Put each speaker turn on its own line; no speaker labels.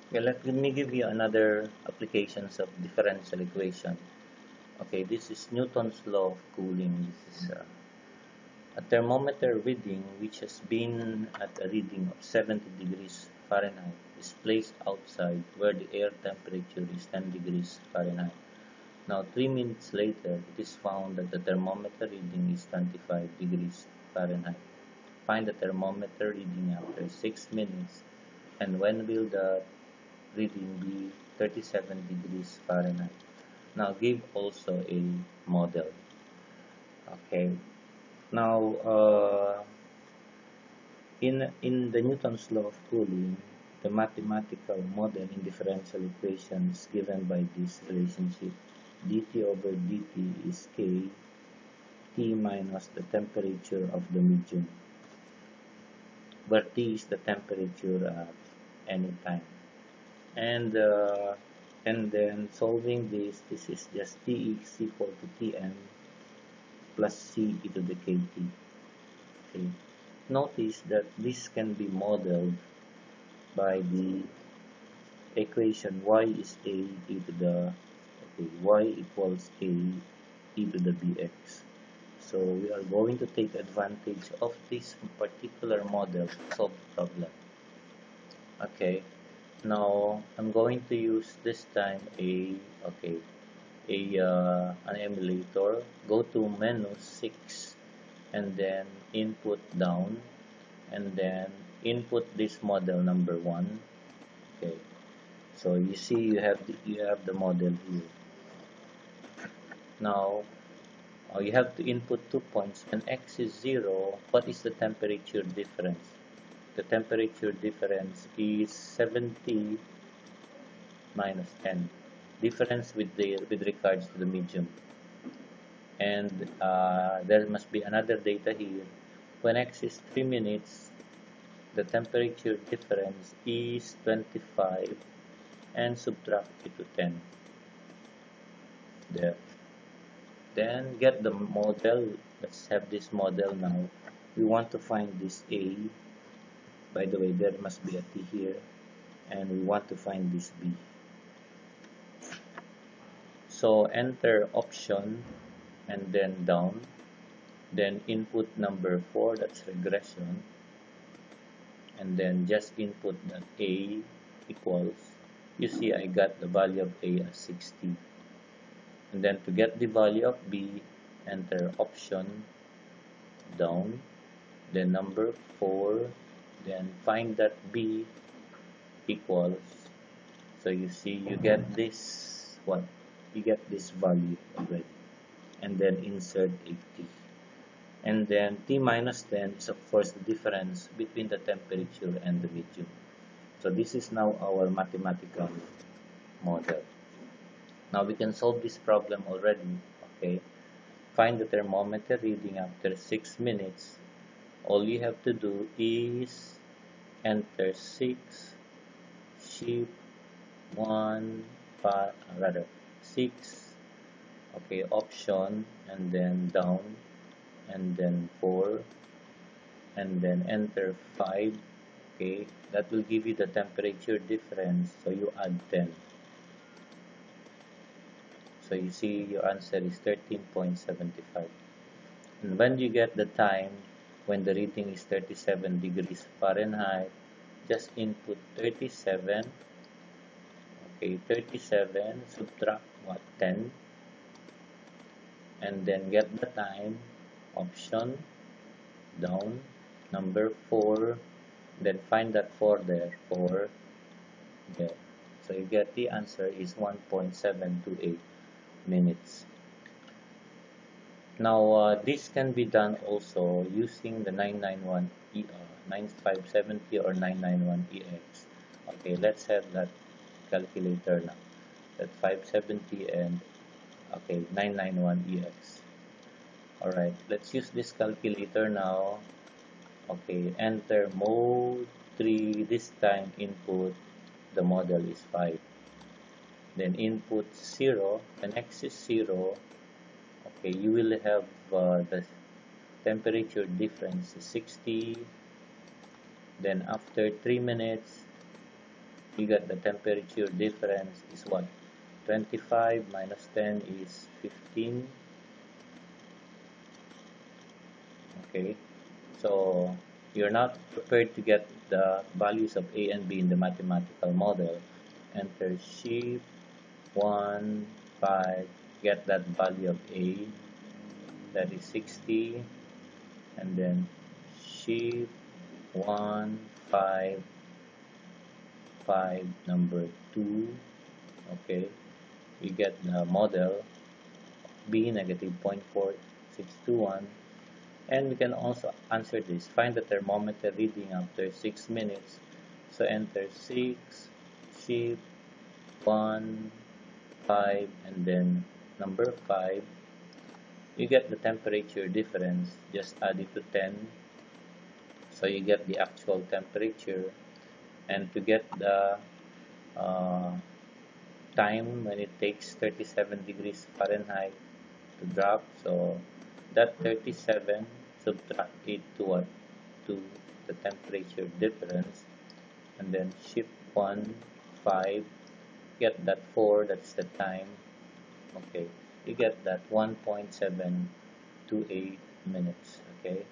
Okay, let me give you another applications of differential equation. Okay, this is Newton's law of cooling. This is a thermometer reading which has been at a reading of 70 degrees Fahrenheit is placed outside where the air temperature is 10 degrees Fahrenheit. Now, 3 minutes later, it is found that the thermometer reading is 25 degrees Fahrenheit. Find the thermometer reading after 6 minutes, and when will the reading be 37 degrees Fahrenheit. Now, give also a model. Okay. Now, in the Newton's law of cooling, the mathematical model in differential equations given by this relationship dt over dt is k T minus the temperature of the medium, where T is the temperature at any time. And uh, and then solving this is just T is equal to Tm plus C e to the kt. Okay. Notice that this can be modeled by the equation y is a e to the y equals a e to the bx. So we are going to take advantage of this particular model to solve the problem. Okay, now I'm going to use this time an emulator. Go to menu 6 and then input down and then input this model number 1. Okay, so you see you have the model here. Now you have to input 2 points. When x is 0, what is the temperature difference? The temperature difference is 70 minus 10. Difference with regards to the medium. And there must be another data here. When x is 3 minutes, the temperature difference is 25 and subtract it to 10. There. Then get the model. Let's have this model now. We want to find this A. By the way, there must be a T here. And we want to find this B. So enter option and then down. Then input number 4, that's regression. And then just input that A equals. You see I got the value of A as 60. And then to get the value of B, enter option down, then number 4, then find that B equals. So you see you get this what? You get this value already. And then insert a T. And then T minus 10 is of course the difference between the temperature and the medium. So this is now our mathematical model. Now we can solve this problem already. Okay. Find the thermometer reading after 6 minutes. All you have to do is enter 6, shift 1, 5, rather 6, okay, option, and then down, and then 4, and then enter 5. Okay, that will give you the temperature difference, so you add 10. So you see your answer is 13.75. And when you get the time, when the reading is 37 degrees Fahrenheit, just input 37. Okay, 37, subtract what? 10. And then get the time, option, down, number 4, then find that 4 there, 4 there. So you get the answer is 1.728 minutes. Now this can be done also using the 991 9570 or 991EX. Okay, let's have that calculator now. That 570 and okay 991EX. Alright, let's use this calculator now. Okay, enter mode 3. This time input the model is 5. Then input 0. When x is 0, okay, you will have the temperature difference is 60. Then after 3 minutes, you get the temperature difference is what? 25 minus 10 is 15. Okay, so you're not prepared to get the values of A and B in the mathematical model. Enter shift 1, 5, get that value of A, that is 60, and then shift 1, 5, 5, number 2, okay, you get the model B negative 0.4621. And we can also answer this. Find the thermometer reading after 6 minutes. So enter 6, shift 1, 5, and then number 5. You get the temperature difference. Just add it to 10. So you get the actual temperature. And to get the uh, time when it takes 37 degrees Fahrenheit to drop, so that 37, subtract it to what? To the temperature difference, and then shift 1, 5, get that 4, that's the time. Okay, you get that 1.728 minutes. Okay,